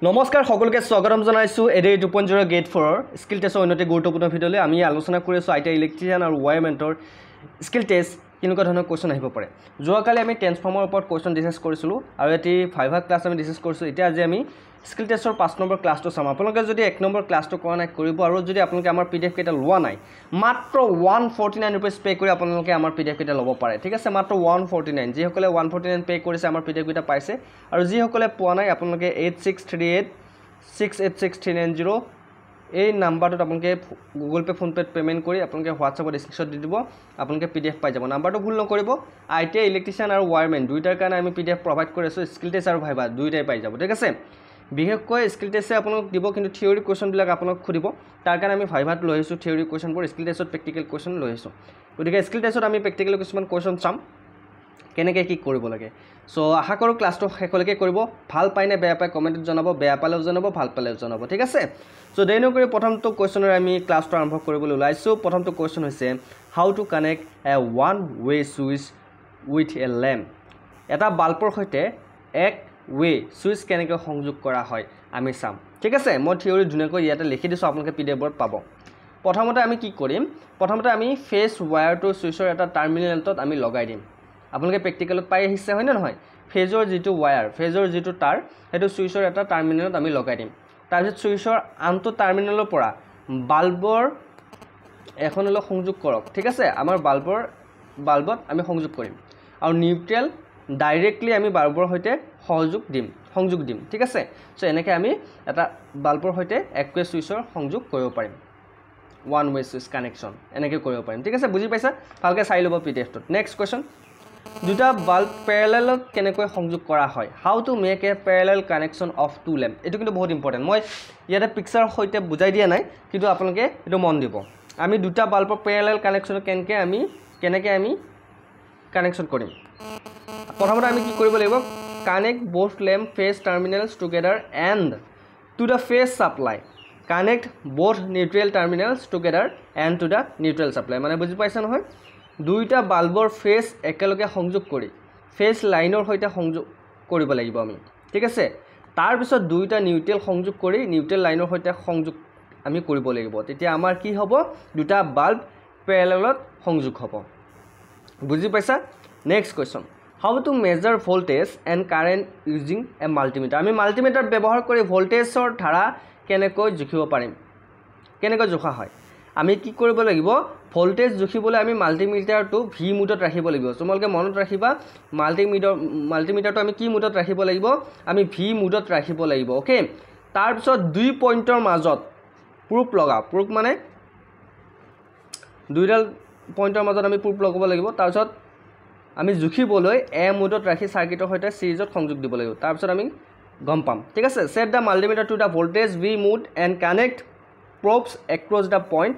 নমস্কাৰ সকলোকে স্বাগতম জনাইছো এডে 2.0 গেট 4 স্কিল টেষ্টৰ অন্যতে গুৰুত্বপূৰ্ণ ভিডিঅ'লৈ আমি আলোচনা কৰি আছো আইটি ইলেক্ট্ৰিচিয়ান আৰু ওয়াৰমেন্টৰ স্কিল টেষ্ট কেনেকুৱা ধৰণৰ কোৱেশ্চন আহিব পাৰে যোৱাকালি আমি ট্ৰান্সফৰ্মাৰৰ ওপৰত কোৱেশ্চন ডিসকাস কৰিছিলো আৰু এটি 5 ক্লাছ আমি ডিসকাস কৰিছো এতিয়া আজি আমি স্কিল টেষ্টৰ 5 নম্বৰ ক্লাছটো চাম আপোনালোকে যদি 1 নম্বৰ ক্লাছটো কৰা নাই কৰিব আৰু যদি আপোনালোকে আমাৰ পিডিএফ কেটা লোৱা নাই মাত্ৰ 149 रुपीस পে কৰি আপোনালোকে আমাৰ পিডিএফ কেটা ল'ব পাৰে ঠিক আছে মাত্ৰ 149 যি সকলে 149 পে কৰিছে আমাৰ পিডিএফ কেটা পাইছে আৰু যি সকলে পোৱা নাই আপোনালোকে 8638686390 এই নাম্বাৰটো আপোনালোকে Google pay phone pay payment কৰি আপোনালোকে হোৱাটছআপত স্ক্ৰিনশ্বট দি দিব আপোনালোকে পিডিএফ পাই যাব নাম্বাৰটো ভুল নকৰিব আইটি ইলেক্ট্ৰিচিয়ান আৰু ওয়াৰমেন দুইটাৰ কাৰণে আমি পিডিএফ প্ৰভাইড কৰি আছো স্কিল টেষ্ট আৰু ভাইবা দুইটাই পাই যাব ঠিক আছে বিশেষকৈ স্কিল টেষ্টে আপোনাক দিব কিন্তু থিওৰি কোৱেশ্চন বিলাক আপোনাক খুদিব তাৰ কাৰণে আমি ভাইভাত লৈ আহিছো থিওৰি কোৱেশ্চন বোৰ স্কিল টেষ্টত প্ৰেক্টিকেল কোৱেশ্চন লৈ আহিছো গতিকে স্কিল টেষ্টত আমি প্ৰেক্টিকেল কিছুমান কোৱেশ্চন চাম কেনেকৈ কি কৰিব লাগে সো আশা কৰো ক্লাছটো শেষলৈকে কৰিব ভাল পাইনে বেয়া পাই কমেন্টত জনাব বেয়া পালেও জনাব ভাল পালেও জনাব ঠিক আছে সো দেৰি নকৰি প্ৰথমটো কোৱেশ্চনৰ আমি ক্লাছটো আৰম্ভ কৰিবলৈ ওলাইছো প্ৰথমটো কোৱেশ্চন হৈছে how to connect a one way switch with a lamp এটা বাল্বৰ সৈতে এক ৱে সুইচ কেনেকৈ সংযোগ কৰা হয় আমি চাম ঠিক আছে মই থিওৰি ধুনীয়াকৈ ইয়াতে লিখি দিছো আপোনালোকে পিডিএফ বোৰ্ড পাব প্ৰথমতে আমি কি কৰিম প্ৰথমতে আমি ফেজ ওয়্যাৰটো সুইচৰ এটা টাৰ্মিনেলত আমি লগাই দিম আপোনালোকে প্ৰেক্টিকেলত পাই আহিছে হয় না নহয় ফেজৰ যেটো ওয়্যাৰ ফেজৰ যেটো তাৰ হেতু সুইচৰ এটা টাৰ্মিনেলত আমি লগাই দিম তাৰপিছত সুইচৰ আনটো টাৰ্মিনেলৰ পৰা বাল্বৰ এখনলৈ সংযোগ কৰক ঠিক আছে আমাৰ বাল্বত আমি সংযোগ কৰিম আৰু নিউট্ৰেল ডাইৰেক্টলি আমি বাল্বৰ সৈতে সংযোগ দিম ঠিক আছে সো এনেকৈ আমি এটা বাল্বৰ সৈতে একৱে সুইচৰ সংযোগ কৰিব পাৰিম ওৱান ৱে সুইচ কানেকশন এনেকৈ কৰিব পাৰিম ঠিক আছে বুজি পাইছা ভালকৈ চাই ল'ব পিডিএফটো নেক্সট কোৱেশ্চন দুটা বাল্ব প্যাৰেলেলত কেনেকৈ সংযোগ কৰা হয় how to make a parallel connection of two lamp এটো কিন্তু বহুত ইম্পৰ্টেন্ট মই ইয়াতে পিকচাৰ সৈতে বুজাই দিয়া নাই কিন্তু আপোনালোকে এটো মন দিব আমি দুটা বাল্বৰ প্যাৰেলেল কানেকশন কেনেকৈ আমি কানেকশন কৰিম প্ৰথমতে আমি কি কৰিব লাগিব connect both lamp phase terminals together and to the phase supply connect both neutral terminals together and to the neutral supply মানে বুজি পাইছা নহয় দুইটা বাল্বৰ ফেজ একেলগে সংযোগ কৰি ফেজ লাইনৰ সৈতে সংযোগ কৰিব লাগিব আমি ঠিক আছে তাৰ পিছত দুইটা নিউট্ৰেল সংযোগ কৰি নিউট্ৰেল লাইনৰ সৈতে সংযোগ আমি কৰিব লাগিব তেতিয়া আমাৰ কি হ'ব দুটা বাল্ব প্যাৰেলেলত সংযোগ হ'ব বুজি পাইছা next question How to measure voltage and current using a multimeter? আমি মাল্টিমিটাৰ ব্যৱহাৰ কৰি ভোল্টেজৰ ধাৰা কেনেকৈ জুখিব পাৰিম কেনেকৈ জোখা হয় আমি কি কৰিব লাগিব ভোল্টেজ জুখিবলৈ আমি মাল্টিমিটাৰটো ভি মোডত ৰাখিব লাগিব তোমালোকে মনত ৰাখিবা মাল্টিমিটাৰটো আমি কি মোডত ৰাখিব লাগিব আমি ভি মোডত ৰাখিব লাগিব ওকে তাৰ পিছত দুই পইণ্টৰ মাজত প্ৰুফ মানে দুইডাল পইণ্টৰ মাজত আমি প্ৰুফ লগাব লাগিব তাৰ পিছত আমি জুখিবলৈ এ মোডত ৰাখি সাৰ্কিটৰ সৈতে সিৰিজত সংযোগ দিব লাগিব তাৰ পিছত আমি গম পাম ঠিক আছে set the multimeter to the voltage V mode and connect probes across the point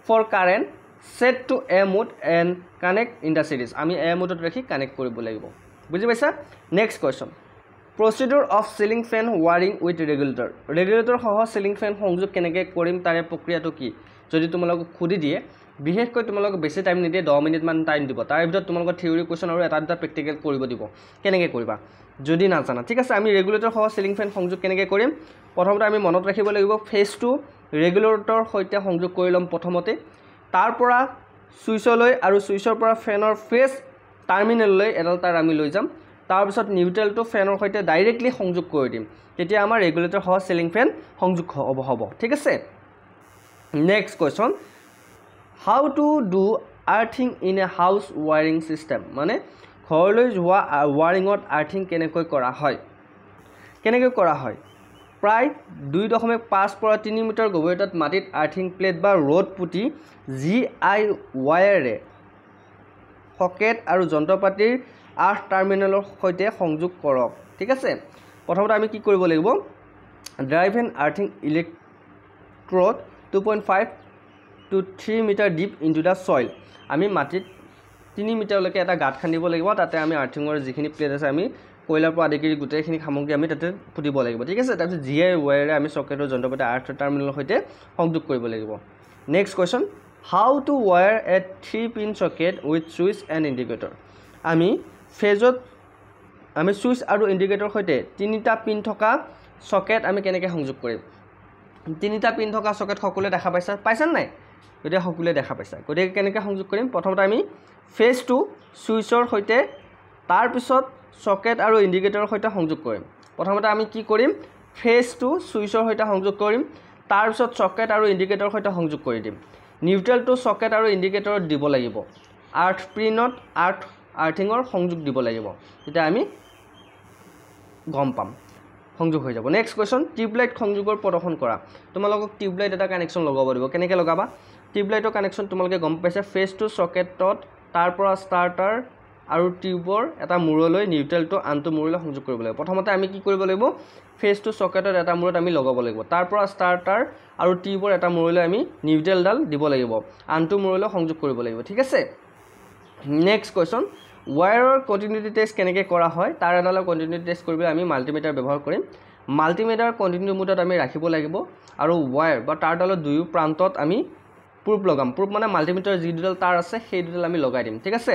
for current set to a mode and connect in the series আমি a মোডত ৰাখি কানেক্ট কৰিব লাগিব বুজি পাইছা next question procedure of ceiling fan wiring with regulator সহ ceiling fan সংযোগ কেনেকৈ কৰিম তাৰে প্ৰক্ৰিয়াটো কি যদি তোমালোক খুদি দিয়ে বিশেষকৈ তোমালোক বেছি টাইম নিদিয়ে 10 মিনিট মান টাইম দিব তাৰ ভিতৰত তোমালোক থিওৰি কোৱেশ্চন আৰু এটা প্ৰেক্টিকেল কৰিব দিব কেনেকৈ কৰিবা যদি না জানা ঠিক আছে আমি ৰেগুলেটৰ সহ সিলিং ফেন সংযোগ কেনেকৈ কৰিম প্ৰথমতে আমি মনত ৰাখিব লাগিব ফেজটো ৰেগুলেটৰ সৈতে সংযোগ কৰি লম প্ৰথমতে তাৰ পৰা সুইচলৈ আৰু সুইচৰ পৰা ফেনৰ ফেজ টাৰ্মিনেললৈ এডাল তাৰ আমি লৈ যাম তাৰ পিছত নিউট্ৰেলটো ফেনৰ সৈতে ডাইৰেক্টলি সংযোগ কৰি দিম তেতিয়া আমাৰ ৰেগুলেটৰ সহ সিলিং ফেন সংযোগ হ'ব ঠিক আছে next question How to do earthing in a house wiring system মানে ঘৰলৈ যোৱা ওয়াৰিঙত আৰ্থিং কেনেকৈ কৰা হয় প্ৰায় 2.5 পৰা 3 মিটাৰ গভীৰতাত মাটিত আৰ্থিং প্লেট বা ৰড পুটি GI ওয়্যাৰে সকেট আৰু যন্ত্ৰপাতিৰ আৰ্থ টাৰ্মিনেলৰ সৈতে সংযোগ কৰক ঠিক আছে প্ৰথমতে আমি কি কৰিব লাগিব drive and earthing electrode 2.5 to 3 meter deep into the soil আমি মাটিত 3 মিটাৰলৈকে এটা গাঁত খান্দিব লাগিব তাতে আমি আৰ্থিঙৰ যিখিনি প্লেট আছে আমি কয়লাৰ পৰা আদি কৰি গোটেইখিনি সামগ্ৰী আমি তাতে পুতিব লাগিব ঠিক আছে তাৰপিছত জিআই ওয়্যাৰে আমি সকেটৰ যন্ত্ৰপাতি আৰ্থ টাৰ্মিনেলৰ সৈতে সংযোগ কৰিব লাগিব next question how two where A 3 pin socket with switch and indicator আমি ফেজত আমি সুইচ আৰু ইণ্ডিকেটৰ সৈতে তিনিটা পিন থকা সকেট আমি কেনেকৈ সংযোগ কৰিম তিনিটা পিন থকা সকেট সকলোৱে দেখা পাইছা নাই গতিকে সকলোৱে দেখা পাইছা গতিকে কেনেকৈ সংযোগ কৰিম প্ৰথমতে আমি ফেজটো সুইচৰ সৈতে তাৰ পিছত সকেট আৰু ইণ্ডিকেটৰৰ সৈতে সংযোগ কৰিম প্ৰথমতে আমি কি কৰিম ফেজটো সুইচৰ সৈতে সংযোগ কৰিম তাৰ পিছত সকেট আৰু ইণ্ডিকেটৰৰ সৈতে সংযোগ কৰি দিম নিউট্ৰেলটো সকেট আৰু ইণ্ডিকেটৰত দিব লাগিব আৰ্থ পিনত আৰ্থিঙৰ সংযোগ দিব লাগিব তেতিয়া আমি গম পাম সংযোগ হৈ যাব নেক্সট কোৱেশ্চন টিউবলাইট সংযোগৰ প্ৰদৰ্শন কৰা তোমালোকক টিউবলাইট এটা কানেকশ্যন লগাব দিব কেনেকৈ লগাবা টিউবলাইটৰ কানেকশ্যন তোমালোকে গম পাইছা ফেজ টু সকেটত তাৰ পৰা ষ্টাৰ্টাৰ আৰু টিউবৰ এটা মূৰলৈ নিউট্ৰেলটো আনটো মূৰলৈ সংযোগ কৰিব লাগিব প্ৰথমতে আমি কি কৰিব লাগিব ফেজ টু সকেটত এটা মূৰত আমি লগাব লাগিব তাৰ পৰা ষ্টাৰ্টাৰ আৰু টিউবৰ এটা মূৰলৈ আমি নিউট্ৰেলডাল দিব লাগিব আনটো মূৰলৈ সংযোগ কৰিব লাগিব ঠিক আছে নেক্সট কোৱেশ্চন ওয়াৰৰ কন্টিনিউটি টেষ্ট কেনেকৈ কৰা হয় তাৰ এডালৰ কন্টিনিউটি টেষ্ট কৰিবলৈ আমি মাল্টিমিটাৰ ব্যৱহাৰ কৰিম মাল্টিমিটাৰ কন্টিনিউটি মোডত আমি ৰাখিব লাগিব আৰু ওয়াৰ বা তাঁৰডালৰ দুয়ো প্ৰান্তত আমি প্ৰুফ লগাম প্ৰুফ মানে মাল্টিমিটাৰ যি দুডাল তাঁৰ আছে সেই দুডাল আমি লগাই দিম ঠিক আছে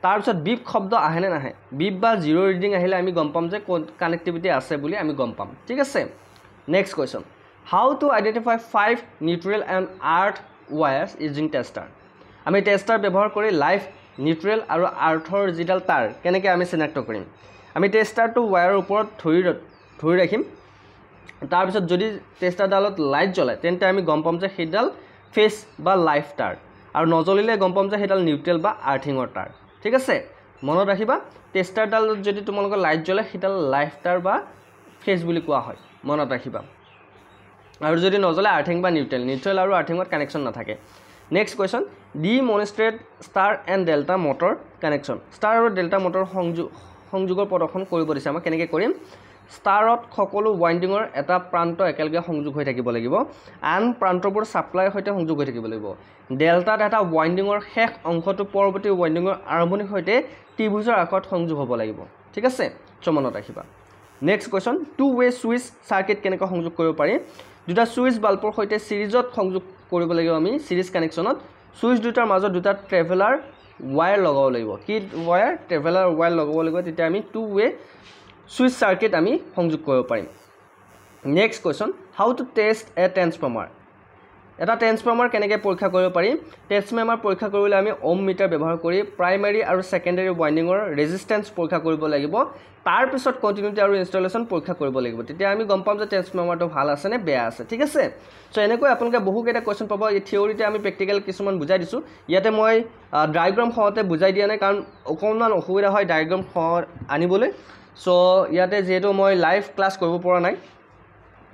তাৰপিছত বিপ শব্দ আহে নে নাহে বিপ বা জিৰ' ৰিডিং আহিলে আমি গম পাম যে কানেক্টিভিটি আছে বুলি আমি গম পাম ঠিক আছে next question how to identify 5 neutral and earth wires using tester আমি টেষ্টাৰ ব্যৱহাৰ কৰি লাইভ নিউট্ৰেল আৰু আৰ্থৰ যিডাল তাঁৰ কেনেকৈ আমি চিনাক্ত কৰিম আমি টেষ্টাৰটো ৱায়াৰৰ ওপৰত ধৰি ৰাখিম তাৰপিছত যদি টেষ্টাৰডালত লাইট জ্বলে তেন্তে আমি গম পাম যে সেইডাল ফেজ বা লাইভ তাঁৰ আৰু নজ্বলিলে গম পাম যে সেইডাল নিউট্ৰেল বা আৰ্থিঙৰ তাঁৰ ঠিক আছে মনত ৰাখিবা টেষ্টাৰডালত যদি তোমালোকৰ লাইট জ্বলে সেইডাল লাইভ তাঁৰ বা ফেজ বুলি কোৱা হয় মনত ৰাখিবা আৰু যদি নজ্বলে আৰ্থিং বা নিউট্ৰেল আৰু আৰ্থিঙত কানেকশ্যন নাথাকে next question demonstrate star and delta motor connection star আৰু ডেল্টা মটৰ সংযোগৰ প্ৰদৰ্শন কৰিব দিছে আমাক কেনেকৈ কৰিম ষ্টাৰত সকলো ৱাইণ্ডিঙৰ এটা প্ৰান্ত একেলগে সংযোগ হৈ থাকিব লাগিব আন প্ৰান্তবোৰ ছাপ্লাইৰ সৈতে সংযোগ হৈ থাকিব লাগিব ডেল্টাত এটা ৱাইণ্ডিঙৰ শেষ অংশটো পৰৱৰ্তী ৱাইণ্ডিঙৰ আৰম্ভণিৰ সৈতে ত্ৰিভুজৰ আকাৰত সংযোগ হ'ব লাগিব ঠিক আছে মনত ৰাখিবা নেক্সট কোৱেশ্চন টু ৱে ছুইচ চাৰ্কিট কেনেকৈ সংযোগ কৰিব পাৰি দুটা ছুইচ বাল্বৰ সৈতে সিৰিজত সংযোগ কৰিব লাগিব আমি সিৰিজ কানেকশ্যনত ছুইচ দুটাৰ মাজত দুটা ট্ৰেভেলাৰ ৱায়াৰ লগাব লাগিব কি ৱায়াৰ ট্ৰেভেলাৰ ৱায়াৰ লগাব লাগিব তেতিয়া আমি টু ৱে ছুইচ চাৰ্কিট আমি সংযোগ কৰিব পাৰিম next question how to test A transformer এটা ট্ৰেন্সফৰ্মাৰ কেনেকৈ পৰীক্ষা কৰিব পাৰি ট্ৰেন্সফৰ্মাৰ পৰীক্ষা কৰিবলৈ আমি ওম মিটাৰ ব্যৱহাৰ কৰি প্ৰাইমাৰী আৰু সেকেন্ডাৰী ৱাইণ্ডিঙৰ ৰেজিষ্টেন্স পৰীক্ষা কৰিব লাগিব তাৰ পিছত কন্টিনিউটি আৰু ইনষ্টলেশ্যন পৰীক্ষা কৰিব লাগিব তেতিয়া আমি গম পাম যে ট্ৰেন্সফৰ্মাৰটো ভাল আছে নে বেয়া আছে ঠিক আছে সো এনেকৈ আপোনালোকে বহুকেইটা কোৱেশ্চন পাব এই থিয়ৰিতে আমি প্ৰেক্টিকেল কিছুমান বুজাই দিছোঁ ইয়াতে মই ডায়াগ্ৰাম সহতে বুজাই দিয়া নাই কাৰণ অকণমান অসুবিধা হয় ডায়াগ্ৰাম আনিবলৈ সো ইয়াতে যেহেতু মই লাইভ ক্লাছ কৰিব পৰা নাই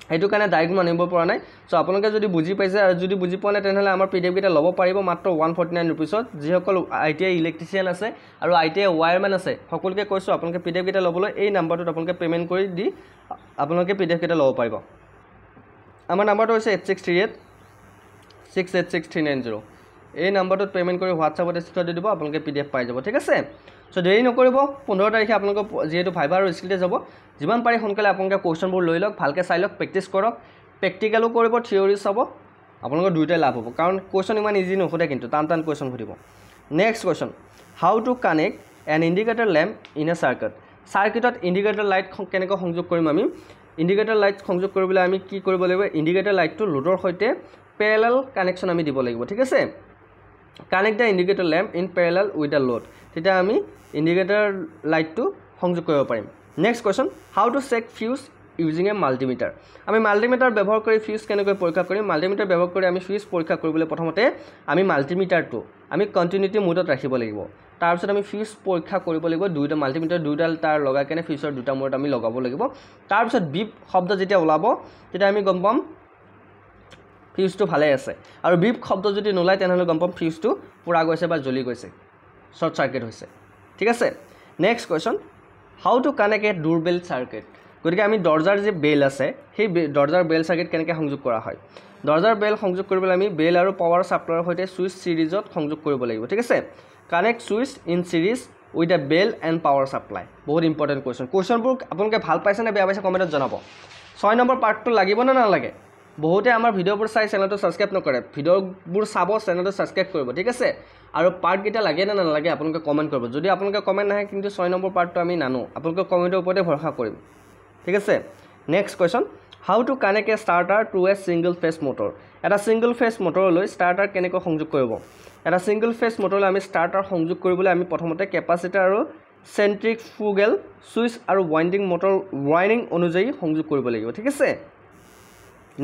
সেইটো কাৰণে ডায়াগ্ৰাম আনিব পৰা নাই সো আপোনালোকে যদি বুজি পাইছে আৰু যদি বুজি পোৱা নাই তেনেহ'লে আমাৰ পিডিএফ কেইটা ল'ব পাৰিব মাত্ৰ 149 ৰুপিছত যিসকল ITI ইলেক্ট্ৰিচিয়ান আছে আৰু ITI ৱায়াৰমেন আছে সকলোকে কৈছোঁ আপোনালোকে পিডিএফ কেইটা ল'বলৈ এই নাম্বাৰটোত আপোনালোকে পে'মেণ্ট কৰি দি আপোনালোকে পিডিএফ কেইটা ল'ব পাৰিব আমাৰ নাম্বাৰটো হৈছে 8638686390 এই নাম্বাৰটোত পে'মেণ্ট কৰি হোৱাটছআপত স্ক্ৰীনশ্বট দি দিব আপোনালোকে পিডিএফ পাই যাব ঠিক আছে সো দেৰি নকৰিব 15 তাৰিখে আপোনালোকৰ যেহেতু ভাইভা আৰু স্কিলতে যাব যিমান পাৰি সোনকালে আপোনালোকে কুৱেশ্যনবোৰ লৈ লওক ভালকৈ চাই লওক প্ৰেক্টিছ কৰক প্ৰেক্টিকেলো কৰিব থিয়ৰি চাব আপোনালোকৰ দুয়োটাই লাভ হ'ব কাৰণ কুৱেশ্যন ইমান ইজি নুসুধে কিন্তু টান কুৱেশ্যন সুধিব next question how to connect an indicator lamp in a চাৰ্কিটত ইণ্ডিকেটৰ লাইট কেনেকৈ সংযোগ কৰিম আমি ইণ্ডিকেটৰ লাইট সংযোগ কৰিবলৈ আমি কি কৰিব লাগিব ইণ্ডিকেটৰ লাইটটো লোডৰ সৈতে পেৰেলেল কানেকশ্যন আমি দিব লাগিব ঠিক আছে connect the indicator lamp in parallel with the load তেতিয়া আমি ইণ্ডিকেটৰ লাইটটো সংযোগ কৰিব পাৰিম next question how to check fuse using a multimeter আমি মাল্টিমিটাৰ ব্যৱহাৰ কৰি ফিউজ কেনেকৈ পৰীক্ষা কৰিম মাল্টিমিটাৰ ব্যৱহাৰ কৰি আমি ফিউজ পৰীক্ষা কৰিবলৈ প্ৰথমতে আমি মাল্টিমিটাৰটো আমি কণ্টিনিউটি মোডত ৰাখিব লাগিব তাৰপিছত আমি ফিউজ পৰীক্ষা কৰিব লাগিব দুইটা মাল্টিমিটাৰ দুইডাল তাৰ লগাই কেনে ফিউজৰ দুটা মূৰত আমি লগাব লাগিব তাৰপিছত বিপ শব্দ যেতিয়া ওলাব তেতিয়া আমি গম পাম ফিউজটো ভালে আছে আৰু বিপ শব্দ যদি নোলায় তেনেহ'লে গম পাম ফিউজটো পুৰা গৈছে বা জ্বলি গৈছে শৰ্ট সাৰ্কিট হৈছে ঠিক আছে next question how to connect a doorbell circuit গতিকে আমি দৰজাৰ যে বেল আছে সেই দৰজাৰ বেল সাৰ্কিট কেনেকৈ সংযোগ কৰা হয় দৰজাৰ বেল সংযোগ কৰিবলৈ আমি বেল আৰু পাৱাৰ সাপ্লাইৰ সৈতে সুইচ সিৰিজত সংযোগ কৰিব লাগিব ঠিক আছে connect switch in series with a bell and power supply বহুত ইম্পৰ্টেণ্ট কুৱেশ্যনবোৰ আপোনালোকে ভাল পাইছে নে বেয়া পাইছে কমেণ্টত জনাব 6 নম্বৰ পাৰ্টটো লাগিব নে নালাগে বহুতে আমাৰ ভিডিঅ'বোৰ চাই চেনেলটো ছাবস্ক্ৰাইব নকৰে ভিডিঅ'বোৰ চাব চেনেলটো ছাবস্ক্ৰাইব কৰিব ঠিক আছে আৰু পাৰ্টকেইটা লাগে নে নালাগে আপোনালোকে কমেণ্ট কৰিব যদি আপোনালোকে কমেণ্ট নাহে কিন্তু 6 নম্বৰ পাৰ্টটো আমি নানো আপোনালোকে কমেণ্টৰ ওপৰতে ভৰসা কৰিম ঠিক আছে next question how to connect a starter to a single phase motor এটা ছিংগল ফেজ মটৰলৈ ষ্টাৰ্টাৰ কেনেকৈ সংযোগ কৰিব এটা ছিংগল ফেজ মটৰলৈ আমি ষ্টাৰ্টাৰ সংযোগ কৰিবলৈ আমি প্ৰথমতে কেপাচিটাৰ আৰু চেণ্ট্ৰিফুগেল ছুইচ আৰু ৱাইণ্ডিং মটৰ ৱাইৰিং অনুযায়ী সংযোগ কৰিব লাগিব ঠিক আছে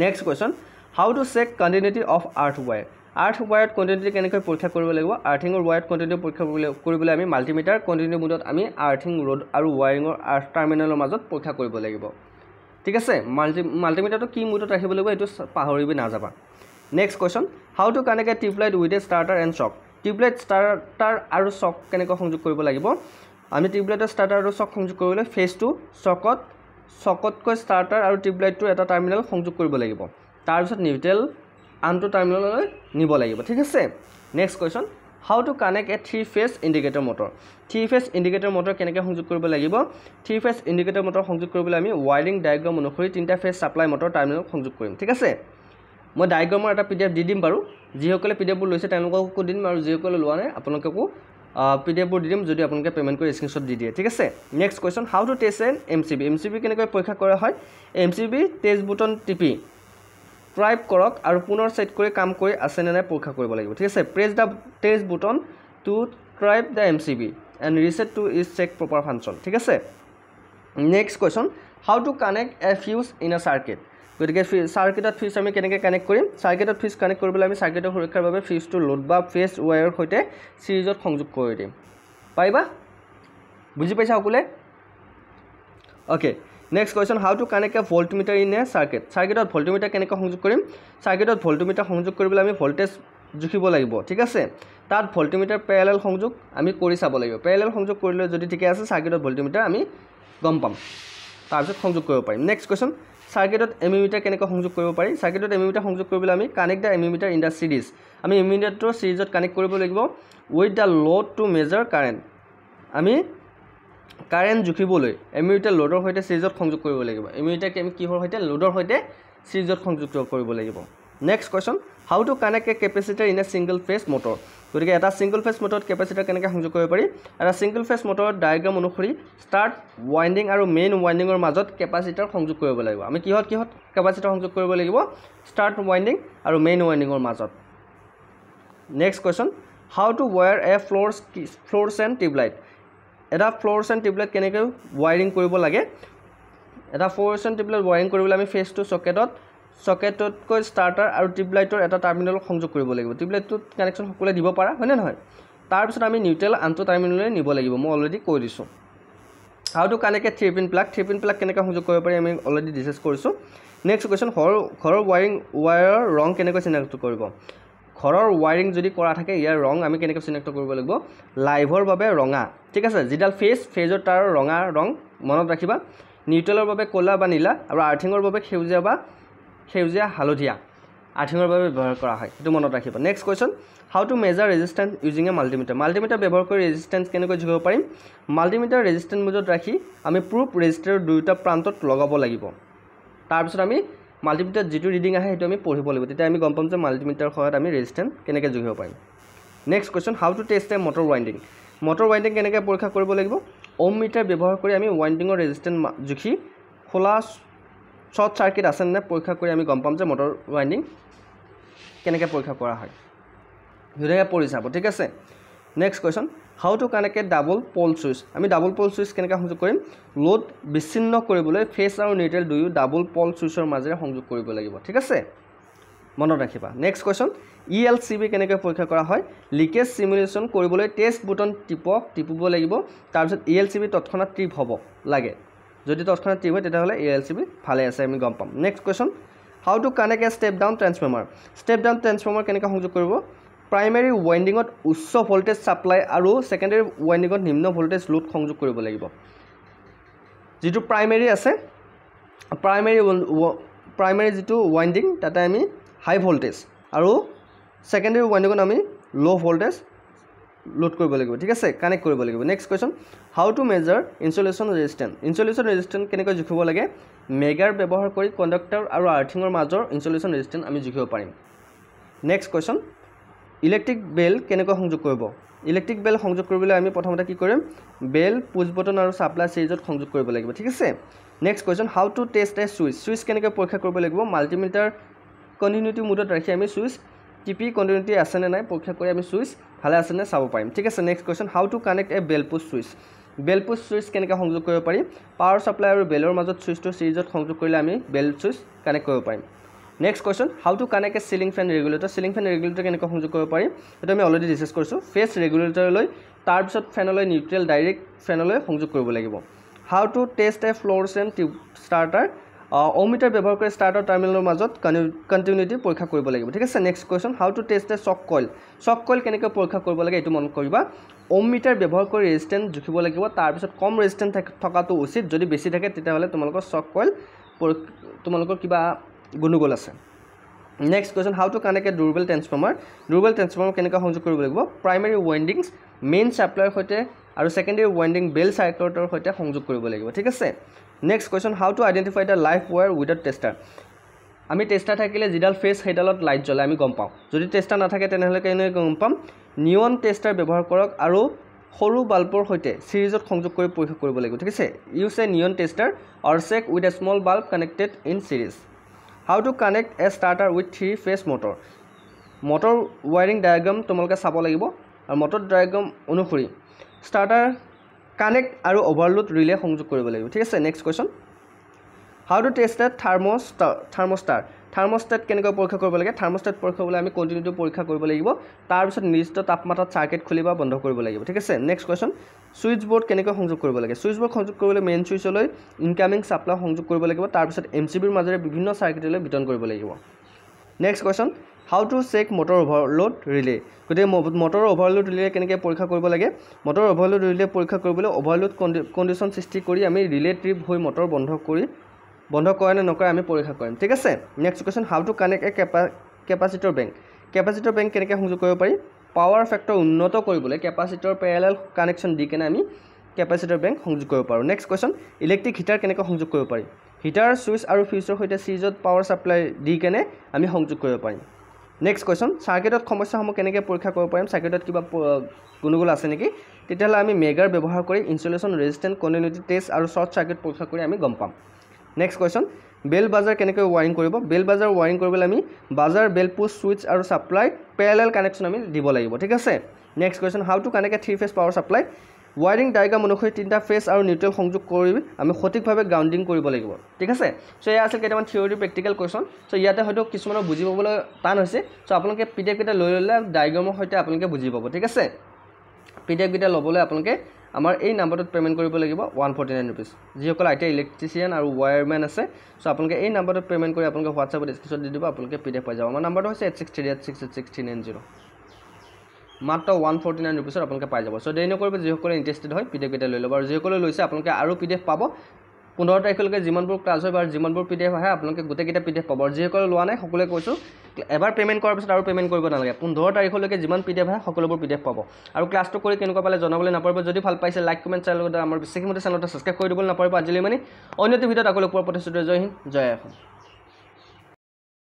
next question how to check continuity of earth ৱায়াৰত কণ্টিনিউটি কেনেকৈ পৰীক্ষা কৰিব লাগিব আৰ্থিঙৰ ৱায়াৰত কণ্টিনিউটি পৰীক্ষা কৰিবলৈ আমি মাল্টিমিটাৰ কণ্টিনিউটি মোডত আমি আৰ্থিং ৰড আৰু ৱায়াৰিঙৰ আৰ্থ টাৰ্মিনেলৰ মাজত পৰীক্ষা কৰিব লাগিব ঠিক আছে মাল্টিমিটাৰটো কি মোডত ৰাখিব লাগিব এইটো পাহৰিব নাযাবা next question how to connect a tubelight with a starter and choke tubelight starter আৰু চক কেনেকৈ সংযোগ কৰিব লাগিব আমি টিউবলাইটৰ ষ্টাৰ্টাৰ আৰু চক সংযোগ কৰিবলৈ ফেজটো চকতকৈ ষ্টাৰ্টাৰ আৰু টিউবলাইটটো এটা টাৰ্মিনেল সংযোগ কৰিব লাগিব তাৰপিছত নিউট্ৰেল আনটো টাৰ্মিনেললৈ নিব লাগিব ঠিক আছে next question how to connect a three phase indicator motor three phase indicator motor কেনেকৈ সংযোগ কৰিব লাগিব 3-ফেজ ইণ্ডিকেটৰ মটৰ সংযোগ কৰিবলৈ আমি ৱাইৰিং ডায়েগ্ৰাম অনুসৰি 3টা ফেজ ছাপ্লাই মটৰ টাৰ্মিনেল সংযোগ কৰিম ঠিক আছে মই ডায়েগ্ৰামৰ এটা PDF দি দিম বাৰু যিসকলে PDFবোৰ লৈছে তেওঁলোককো দিম আৰু যিসকলে লোৱা নাই আপোনালোককো PDFবোৰ দি দিম যদি আপোনালোকে পেমেণ্ট কৰি স্ক্ৰীনশ্বট দি দিয়ে ঠিক আছে next question how to test N MCB কেনেকৈ পৰীক্ষা কৰা হয় MCB টেষ্ট বুটন টিপি ট্ৰাইপ কৰক আৰু পুনৰ সেট কৰি কাম কৰি আছে নে নাই পৰীক্ষা কৰিব লাগিব ঠিক আছে press the test button to trip the MCB and reset to is check proper function ঠিক আছে next question how to connect a fuse in a circuit গতিকে চাৰ্কিটত ফিউজ আমি কেনেকৈ কানেক্ট কৰিম চাৰ্কিটত ফিউজ কানেক্ট কৰিবলৈ আমি চাৰ্কিটৰ সুৰক্ষাৰ বাবে ফিউজটো লোড বা ফেজ ৱায়াৰৰ সৈতে সিৰিজত সংযোগ কৰি দিম পাৰিবা বুজি পাইছা সকলোৱে okay next question how to connect a voltmeter in a চাৰ্কিটত ভল্টমিটাৰ কেনেকৈ সংযোগ কৰিম চাৰ্কিটত ভল্টমিটাৰ সংযোগ কৰিবলৈ আমি ভল্টেজ জুখিব লাগিব ঠিক আছে তাত ভল্টমিটাৰ পেৰেলেল সংযোগ আমি কৰি চাব লাগিব পেৰেলেল সংযোগ কৰিলে যদি ঠিকে আছে চাৰ্কিটত ভল্টমিটাৰ আমি গম পাম তাৰপিছত সংযোগ কৰিব পাৰিম নেক্সট কুৱেশ্যন চাৰ্কিটত এমিমিটাৰ কেনেকৈ সংযোগ কৰিব পাৰি চাৰ্কিটত এমিমিটাৰ সংযোগ কৰিবলৈ আমি connect the ammeter in the series আমি এমিমিটাৰটো সিৰিজত কানেক্ট কৰিব লাগিব with the load to measure current আমি কাৰেণ্ট জুখিবলৈ এমিমিটাৰ লোডৰ সৈতে সিৰিজত সংযোগ কৰিব লাগিব এমিমিটাৰ আমি কিহৰ সৈতে লোডৰ সৈতে সিৰিজত সংযোগ কৰিব লাগিব next question how to connect A capacitor in a single phase motor গতিকে এটা ছিংগল ফেজ মটৰত কেপাচিটাৰ কেনেকৈ সংযোগ কৰিব পাৰি এটা ছিংগল ফেজ মটৰৰ ডায়েগ্ৰাম অনুসৰি ষ্টাৰ্ট ৱাইণ্ডিং আৰু মেইন ৱাইণ্ডিঙৰ মাজত কেপাচিটাৰ সংযোগ কৰিব লাগিব আমি কিহত কেপাচিটাৰ সংযোগ কৰিব লাগিব ষ্টাৰ্ট ৱাইণ্ডিং আৰু মেইন ৱাইণ্ডিঙৰ মাজত next question how to wire a fluorescent tubelight এটা ফ্ল'ৰচেণ্ট টিউবলাইট কেনেকৈ ৱায়াৰিং কৰিব লাগে এটা ফ্ল'ৰচেণ্ট টিউবলাইট ৱায়াৰিং কৰিবলৈ আমি ফেজটো চকেটতকৈ ষ্টাৰ্টাৰ আৰু টিউবলাইটৰ এটা টাৰ্মিনেলক সংযোগ কৰিব লাগিব টিউবলাইটটোত কানেকশ্যন সকলোৱে দিব পাৰা হয়নে নহয় তাৰপিছত আমি নিউট্ৰেল আনটো টাৰ্মিনেললৈ নিব লাগিব মই অলৰেডি কৈ দিছোঁ how to connect a three pin plug কেনেকৈ সংযোগ কৰিব পাৰি আমি অলৰেডি ডিছকাছ কৰিছোঁ নেক্সট কুৱেশ্যন ঘৰৰ ৱায়াৰৰ ৰং কেনেকৈ চিনাক্ত কৰিব ঘৰৰ ৱায়াৰিং যদি কৰা থাকে ইয়াৰ ৰং আমি কেনেকৈ চিনাক্ত কৰিব লাগিব লাইভৰ বাবে ৰঙা ঠিক আছে যিডাল ফেজৰ তাৰ ৰঙা ৰং মনত ৰাখিবা নিউট্ৰেলৰ বাবে ক'লা বা নীলা আৰু আৰ্থিঙৰ বাবে সেউজীয়া হালধীয়া আৰ্থিঙৰ বাবে ব্যৱহাৰ কৰা হয় সেইটো মনত ৰাখিবা next question how to measure resistance using a multimeter ব্যৱহাৰ কৰি ৰেজিষ্টেন্স কেনেকৈ জুখিব পাৰিম মাল্টিমিটাৰ ৰেজিষ্টেন্স মোডত ৰাখি আমি প্ৰুফ ৰেজিষ্টাৰৰ দুয়োটা প্ৰান্তত লগাব লাগিব তাৰপিছত আমি মাল্টিমিটাৰ যিটো ৰিডিং আহে সেইটো আমি পঢ়িব লাগিব তেতিয়া আমি গম পাম যে মাল্টিমিটাৰৰ সহায়ত আমি ৰেজিষ্টেন্স কেনেকৈ জুখিব পাৰিম next question how to test a motor winding কেনেকৈ পৰীক্ষা কৰিব লাগিব ওম মিটাৰ ব্যৱহাৰ কৰি আমি ৱাইণ্ডিঙৰ ৰেজিষ্টেন্স জুখি খোলা শ্বৰ্ট চাৰ্কিট আছে নে পৰীক্ষা কৰি আমি গম পাম যে মটৰ ৱাইণ্ডিং কেনেকৈ পৰীক্ষা কৰা হয় ধুনীয়াকৈ পঢ়ি চাব ঠিক আছে next question how to connect A double Paul switch আমি ডাবল পল ছুইচ কেনেকৈ সংযোগ কৰিম লোড বিচ্ছিন্ন কৰিবলৈ ফেজ আৰু নিউট্ৰেল দুয়ো ডাবল পল ছুইচৰ মাজেৰে সংযোগ কৰিব লাগিব ঠিক আছে মনত ৰাখিবা নেক্সট কুৱেশ্যন ELCB কেনেকৈ পৰীক্ষা কৰা হয় লিকেজ চিমুলেশ্যন কৰিবলৈ টেষ্ট বুটন টিপিব লাগিব তাৰপিছত ELCB তৎক্ষণাত ট্ৰিপ হ'ব লাগে যদি তৎক্ষণাত ট্ৰিপ হয় তেতিয়াহ'লে ELCB ভালে আছে আমি গম পাম next question how to connect A step down transformer কেনেকৈ সংযোগ কৰিব প্ৰাইমেৰী ৱাইণ্ডিঙত উচ্চ ভল্টেজ ছাপ্লাই আৰু ছেকেণ্ডেৰী ৱাইণ্ডিঙত নিম্ন ভল্টেজ লোড সংযোগ কৰিব লাগিব যিটো প্ৰাইমেৰী আছে প্ৰাইমেৰী যিটো ৱাইণ্ডিং তাতে আমি হাই ভল্টেজ আৰু ছেকেণ্ডেৰী ৱাইণ্ডিঙত আমি ল' ভল্টেজ লোড কৰিব লাগিব ঠিক আছে কানেক্ট কৰিব লাগিব next question how to measure insulation resistance কেনেকৈ জুখিব লাগে মেগাৰ ব্যৱহাৰ কৰি কণ্ডাক্টৰ আৰু আৰ্থিঙৰ মাজৰ ইনচুলেশ্যন ৰেজিষ্টেন্স আমি জুখিব পাৰিম নেক্সট কুৱেশ্যন ইলেক্ট্ৰিক বেল কেনেকৈ সংযোগ কৰিব ইলেক্ট্ৰিক বেল সংযোগ কৰিবলৈ আমি প্ৰথমতে কি কৰিম বেল পুছ বটন আৰু ছাপ্লাই সিৰিজত সংযোগ কৰিব লাগিব ঠিক আছে next question how to test A switch কেনেকৈ পৰীক্ষা কৰিব লাগিব মাল্টিমিটাৰ কণ্টিনিউটি মুডত ৰাখি আমি ছুইচ টিপি কণ্টিনিউটি আছেনে নাই পৰীক্ষা কৰি আমি ছুইচ ভালে আছেনে চাব পাৰিম ঠিক আছে next question how to connect a bell push switch কেনেকৈ সংযোগ কৰিব পাৰি পাৱাৰ ছাপ্লাই আৰু বেলৰ মাজত ছুইচটো চিৰিজত সংযোগ কৰিলে আমি বেল ছুইচ কানেক্ট কৰিব পাৰিম next question how to connect a ceiling fan regulator কেনেকৈ সংযোগ কৰিব পাৰি এইটো আমি অলৰেডি ডিছকাছ কৰিছোঁ ফেচ ৰেগুলেটৰলৈ তাৰপিছত ফেনলৈ নিউট্ৰেল ডাইৰেক্ট ফেনলৈ সংযোগ কৰিব লাগিব how to test a fluorescent tube starter ohmmeter ব্যৱহাৰ কৰি ষ্টাৰ্টাৰ টাৰ্মিনেলৰ মাজত কণ্টিনিউটি পৰীক্ষা কৰিব লাগিব ঠিক আছে next question how to test a choke coil কেনেকৈ পৰীক্ষা কৰিব লাগে এইটো মনত কৰিবা অমিটাৰ ব্যৱহাৰ কৰি ৰেজিষ্টেঞ্চ জুখিব লাগিব তাৰপিছত কম ৰেজিষ্টেঞ্চ থকাটো উচিত যদি বেছি থাকে তেতিয়াহ'লে তোমালোকৰ চক কইল তোমালোকৰ কিবা গণ্ডগোল আছে next question how to connect a durable transformer কেনেকৈ সংযোগ কৰিব লাগিব প্ৰাইমেৰী ৱাইণ্ডিংছ মেইন ছাপ্লাইৰ সৈতে আৰু ছেকেণ্ডেৰী ৱাইণ্ডিং বেল চাৰ্কিটৰ সৈতে সংযোগ কৰিব লাগিব ঠিক আছে next question how to identify the live wire without tester আমি টেষ্টাৰ থাকিলে যিডাল ফেচ সেইডালত লাইট জ্বলাই আমি গম পাওঁ যদি টেষ্টাৰ নাথাকে তেনেহ'লে কেনেকৈ গম পাম নিয়ন টেষ্টাৰ ব্যৱহাৰ কৰক আৰু সৰু বাল্বৰ সৈতে চিৰিজত সংযোগ কৰি পৰীক্ষা কৰিব লাগিব ঠিক আছে use a neon tester or check with a small bulb connected in series how to connect a starter with 3 phase motor wiring diagram তোমালোকে চাব লাগিব আৰু মটৰ ডায়েগ্ৰাম অনুসৰি ষ্টাৰ্টাৰ কানেক্ট আৰু অভাৰলোড ৰিলে সংযোগ কৰিব লাগিব ঠিক আছে next question how to test a thermostat কেনেকৈ পৰীক্ষা কৰিব লাগে থাৰ্মষ্টেট পৰীক্ষা কৰিবলৈ আমি কণ্টিনিউটি পৰীক্ষা কৰিব লাগিব তাৰপিছত নিৰ্দিষ্ট তাপমাত্ৰাত চাৰ্কিট খুলি বা বন্ধ কৰিব লাগিব ঠিক আছে নেক্সট কুৱেশ্যন ছুইচ বৰ্ড কেনেকৈ সংযোগ কৰিব লাগে ছুইচ বৰ্ড সংযোগ কৰিবলৈ মেইন ছুইচলৈ ইনকামিং ছাপ্লাই সংযোগ কৰিব লাগিব তাৰপিছত MCBৰ মাজেৰে বিভিন্ন চাৰ্কিটলৈ বিতৰণ কৰিব লাগিব next question how to check motor overload relay গতিকে মটৰ অভাৰলোড ৰিলে কেনেকৈ পৰীক্ষা কৰিব লাগে মটৰ অভাৰলোড ৰিলে পৰীক্ষা কৰিবলৈ অভাৰলোড কণ্ডিশ্যন সৃষ্টি কৰি আমি ৰিলে ট্ৰিপ হৈ মটৰ বন্ধ কৰে নে নকৰে আমি পৰীক্ষা কৰিম ঠিক আছে next question how to connect A capacitor bank কেনেকৈ সংযোগ কৰিব পাৰি পাৱাৰ ফেক্টৰ উন্নত কৰিবলৈ কেপাচিটৰ পেৰেলেল কানেকশ্যন দি কেনে আমি কেপাচিটৰ বেংক সংযোগ কৰিব পাৰোঁ নেক্সট কুৱেশ্যন ইলেক্ট্ৰিক হিটাৰ কেনেকৈ সংযোগ কৰিব পাৰি হিটাৰ ছুইচ আৰু ফিউজৰ সৈতে চিৰিজত পাৱাৰ ছাপ্লাই দি কেনে আমি সংযোগ কৰিব পাৰিম নেক্সট কুৱেশ্যন চাৰ্কিটত সমস্যাসমূহ কেনেকৈ পৰীক্ষা কৰিব পাৰিম চাৰ্কিটত কিবা গণ্ডগোল আছে নেকি তেতিয়াহ'লে আমি মেগাৰ ব্যৱহাৰ কৰি ইনচুলেশ্যন ৰেজিষ্টেণ্ট কণ্টিনিউটি টেষ্ট আৰু শ্বৰ্ট চাৰ্কিট পৰীক্ষা কৰি আমি গম পাম নেক্সট কুৱেশ্যন বেল বাজাৰ কেনেকৈ ৱাৰিং কৰিব বেল বাজাৰ ৱাৰিং কৰিবলৈ আমি বাজাৰ বেল পুছ ছুইচ আৰু ছাপ্লাই পেৰেলেল কানেকশ্যন আমি দিব লাগিব ঠিক আছে next question how to connect A 3 phase power supply wiring diagram অনুসৰি 3টা ফেজ আৰু নিউট্ৰেল সংযোগ কৰি আমি সঠিকভাৱে গ্ৰাউণ্ডিং কৰিব লাগিব ঠিক আছে চ' এয়া আছিল কেইটামান থিয়ৰী প্ৰেক্টিকেল কুৱেশ্যন চ' ইয়াতে হয়তো কিছুমানৰ বুজি পাবলৈ টান হৈছে চ' আপোনালোকে PDF কেইটা লৈ ল'লে ডায়েগ্ৰামৰ সৈতে আপোনালোকে বুজি পাব ঠিক আছে PDF কেইটা ল'বলৈ আপোনালোকে আমাৰ এই নাম্বাৰটোত পে'মেণ্ট কৰিব লাগিব 149 rupees যিসকল ITI ইলেক্ট্ৰিচিয়ান আৰু ৱায়াৰমেন আছে চ' আপোনালোকে এই নাম্বাৰটোত পে'মেণ্ট কৰি আপোনালোকে হোৱাটছআপত স্ক্ৰীনশ্বট দি দিব আপোনালোকে PDF পাই যাব আমাৰ নাম্বাৰটো হৈছে 8638668390 মাত্ৰ 149 rupeesত আপোনালোকে পাই যাব চ' দেৰি নকৰিব যিসকলে ইণ্টাৰেষ্টেড হয় PDF কেইটা লৈ ল'ব আৰু যিসকলে লৈছে আপোনালোকে আৰু PDF পাব 15 তাৰিখলৈকে যিমানবোৰ ক্লাছ হয় বা যিমানবোৰ PDF আহে আপোনালোকে গোটেইকেইটা PDF পাব আৰু যিসকলে লোৱা নাই সকলোৱে কৈছোঁ এবাৰ পে'মেণ্ট কৰাৰ পিছত আৰু পে'মেণ্ট কৰিব নালাগে 15 তাৰিখলৈকে যিমান PDF আহে সকলোবোৰ PDF পাব আৰু ক্লাছটো কৰি কেনেকুৱা পালে জনাবলৈ নাপাৰিব যদি ভাল পাইছে লাইক কমেণ্ট চেনেলত আমাৰ বিশেষমতে চেনেলটো ছাবস্ক্ৰাইব কৰি দিবলৈ নাপাৰিব আজিলৈ মানে অন্য ভিডিঅ'ত আকৌ লগ পোৱাৰ প্ৰতিশ্ৰুতি জয় হিন্দ জয় অসম